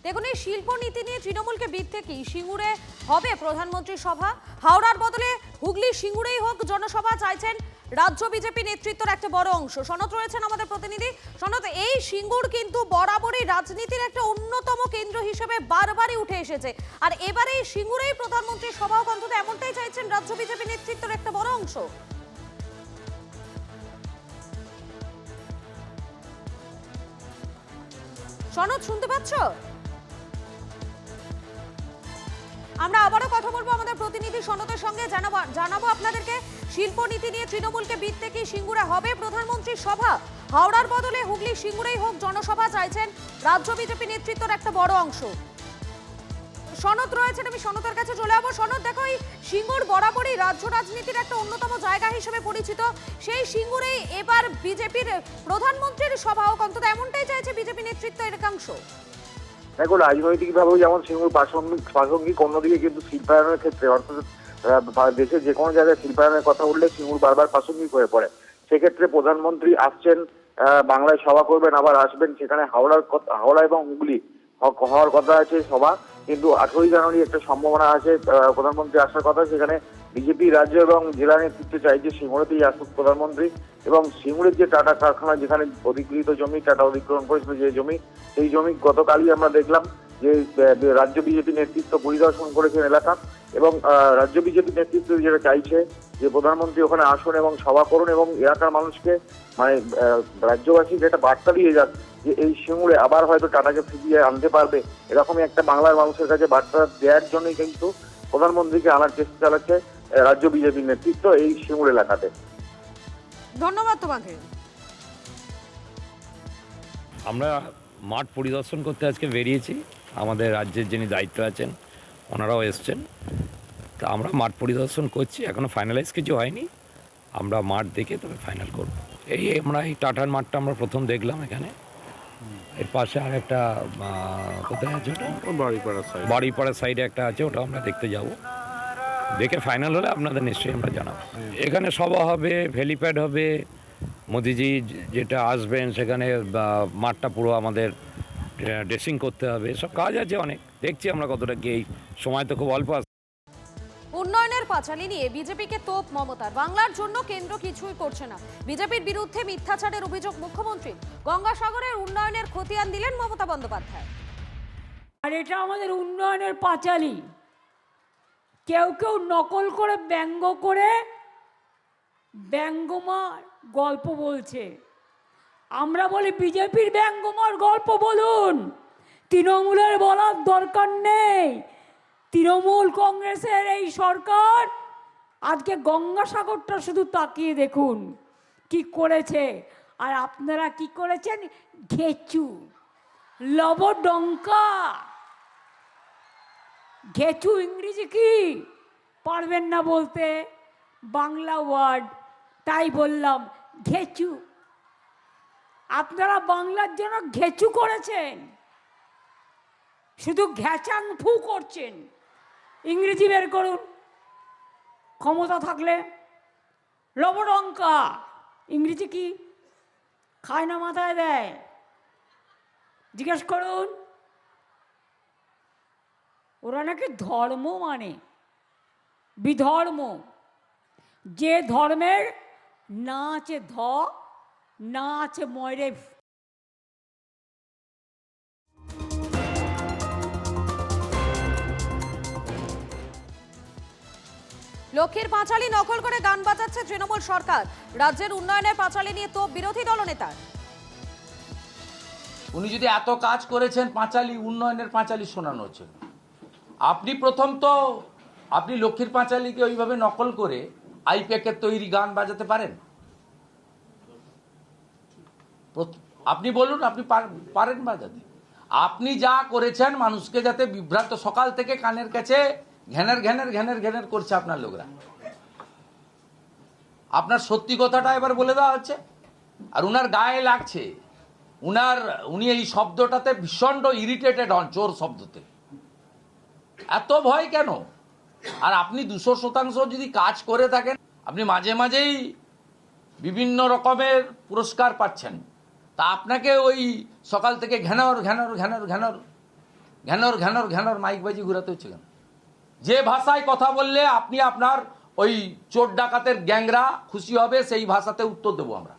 দেখুন, এই শিল্পনীতি নিয়ে তৃণমূলকে বিধতে কি সিঙ্গুরে হবে প্রধানমন্ত্রী সভা? হাওড়ার বদলে হুগলি সিঙ্গুরেই হোক জনসভা চাইছেন রাজ্য বিজেপি নেতৃত্বের একটা বড় অংশ। সনদ রয়েছেন আমাদের প্রতিনিধি। সনদ, এই সিঙ্গুর কিন্তু বরাবরই রাজনীতির একটা অন্যতম কেন্দ্র হিসেবে বারবারই উঠে এসেছে, আর এবারে এই সিঙ্গুরেই প্রধানমন্ত্রী সভাও অন্তত এমনটাই চাইছেন রাজ্য বিজেপি নেতৃত্বের একটা বড় অংশ। সনদ, শুনতে পাচ্ছ? আমরা আবারও কথা বলবো আমাদের প্রতিনিধি সনদের সঙ্গে। জানাবো আপনাদেরকে শিল্পনীতি নিয়ে তৃণমূলকে বিধতে কি সিঙ্গুরে হবে প্রধানমন্ত্রীর সভা? হাওড়ার বদলে হুগলি সিঙ্গুরেই হোক জনসভা চাইছেন রাজ্য বিজেপি নেতৃত্বের একটা বড় অংশ। সনদ রয়েছেন, আমি সনদের কাছে চলে যাবো। সনদ, দেখো, এই সিঙ্গুর বরাবরই রাজ্য রাজনীতির একটা অন্যতম জায়গা হিসেবে পরিচিত। সেই সিঙ্গুরেই এবার বিজেপির প্রধানমন্ত্রীর সভা হোক, অন্তত এমনটাই চাইছে বিজেপি নেতৃত্বের একাংশ। দেখো, রাজনৈতিকভাবেও যেমন সিঙ্গুর প্রাসঙ্গিক, অন্যদিকে কিন্তু শিল্পায়নের ক্ষেত্রে, অর্থাৎ দেশের যে কোনো জায়গায় শিল্পায়নের কথা উঠলে সিঙ্গুর বারবার প্রাসঙ্গিক হয়ে পড়ে। সেক্ষেত্রে প্রধানমন্ত্রী আসছেন, বাংলায় সভা করবেন, আবার আসবেন সেখানে হাওড়া এবং হুগলি হওয়ার কথা আছে সভা। কিন্তু 18ই জানুয়ারি একটা সম্ভাবনা আছে প্রধানমন্ত্রী আসার কথা। সেখানে বিজেপি রাজ্য এবং জেলা নেতৃত্ব চাইছে সিঙ্গুরেতেই আসুক প্রধানমন্ত্রী। এবং সিঙ্গুরের যে টাটা কারখানা, যেখানে অধিকৃত জমি টাটা অধিগ্রহণ করেছিল যে জমি, সেই জমি গতকালই আমরা দেখলাম যে রাজ্য বিজেপি নেতৃত্ব পরিদর্শন করেছেন এলাকা। এবং রাজ্য বিজেপি নেতৃত্ব যেটা চাইছে যে প্রধানমন্ত্রী ওখানে আসুন এবং সভা করুন এবং এলাকার মানুষকে, মানে রাজ্যবাসীকে একটা বার্তা দিয়ে যান যে এই সিঙ্গুরে আবার হয়তো টাটাকে ফিরিয়ে আনতে পারবে। এরকমই একটা বাংলার মানুষের কাছে বার্তা দেওয়ার জন্যই কিন্তু প্রধানমন্ত্রীকে আনার চেষ্টা চালাচ্ছে রাজ্য বিজেপি নেতৃত্ব এই সিঙ্গুর এলাকাতে। ধন্যবাদ তোমাকে। আমরা মাঠ পরিদর্শন করতে আজকে বেরিয়েছি। আমাদের রাজ্যের যিনি দায়িত্ব আছেন ওনারাও এসছেন। তা আমরা মাঠ পরিদর্শন করছি, এখনও ফাইনালাইজ কিছু হয়নি। আমরা মাঠ দেখে তবে ফাইনাল করব। আমরা এই টাটার মাঠটা আমরা প্রথম দেখলাম এখানে। এর পাশে আর একটা কোথায় আছে ওটা, বাড়িপাড়ার সাইডে একটা আছে, ওটা আমরা দেখতে যাব। দেখে ফাইনাল হলে আপনাদের নিশ্চয়ই আমরা জানাবো। এখানে সভা হবে, হেলিপ্যাড হবে, মোদিজি যেটা আসবেন সেখানে মাঠটা পুরো আমাদের ড্রেসিং করতে হবে, সব কাজ আছে অনেক। দেখছি আমরা কতটা কি, এই সময় তো খুব অল্প আছে। উন্নয়নের পাঁচালী নিয়ে বিজেপিকে তোপ মমতার। বাংলার জন্য কেন্দ্র কিছুই করছে না, বিজেপির বিরুদ্ধে মিথ্যাচারের অভিযোগ মুখ্যমন্ত্রী। গঙ্গাসাগরের উন্নয়নের খতিয়ান দিলেন মমতা বন্দ্যোপাধ্যায়। আর এটা আমাদের উন্নয়নের পাঁচালী। কেউ কেউ নকল করে ব্যঙ্গ করে ব্যঙ্গমার গল্প বলছে। আমরা বলি বিজেপির ব্যঙ্গমার গল্প বলুন, তৃণমূলের বলার দরকার নেই। তৃণমূল কংগ্রেসের এই সরকার আজকে গঙ্গাসাগরটা শুধু তাকিয়ে দেখুন কি করেছে। আর আপনারা কি করেছেন? ঘেচু, লবডঙ্কা। ঘেচু ইংরেজি কি পারবেন না বলতে, বাংলা ওয়ার্ড, তাই বললাম ঘেচু। আপনারা বাংলার জন্য ঘেচু করেছেন, শুধু ঘ্যাচাং ফু করছেন। ইংরেজি বের করুন ক্ষমতা থাকলে। লবডঙ্কা ইংরেজি কি? খায় না মাথায় দেয়, জিজ্ঞেস করুন। ওরা নাকি ধর্ম মানে বিধর্ম। যে ধর্মের না আছে ধ, না আছে ময়রে। লক্ষ্মীর পাঁচালী নকল করে গান বাজাচ্ছে তৃণমূল সরকার। রাজ্যের উন্নয়নের পাঁচালী নিয়ে তোপ বিরোধী দলনেতার। উনি যদি এত কাজ করেছেন পাঁচালী, উন্নয়নের পাঁচালী শোনানো হচ্ছে। আপনি প্রথম তো আপনি লক্ষ্মীর পাঁচালীকে ওইভাবে নকল করে আইপ্যাকের তৈরি গান বাজাতে পারেন? আপনি বলুন, আপনি পারেন বাজাতে? আপনি যা করেছেন মানুষকে যাতে বিভ্রান্ত, সকাল থেকে কানের কাছে ঘ্যানের ঘ্যানের ঘ্যানের ঘ্যানের করছে আপনার লোকরা। আপনার সত্যি কথাটা এবার বলে দেওয়া হচ্ছে, আর উনার গায়ে লাগছে। উনি এই শব্দটাতে ভীষণ ইরিটেটেড হন, চোর শব্দতে। এত ভয় কেন? আর আপনি 200% যদি কাজ করে থাকেন, আপনি মাঝে মাঝেই বিভিন্ন রকমের পুরস্কার পাচ্ছেন, তা আপনাকে ওই সকাল থেকে ঘ্যানর ঘ্যানর ঘ্যানর ঘ্যানর ঘ্যানর ঘ্যানর ঘ্যানর মাইকবাজি ঘুরাতে হচ্ছে কেন? যে ভাষায় কথা বললে আপনি আপনার ওই চোর ডাকাতের গ্যাংরা খুশি হবে সেই ভাষাতে উত্তর দেবো আমরা।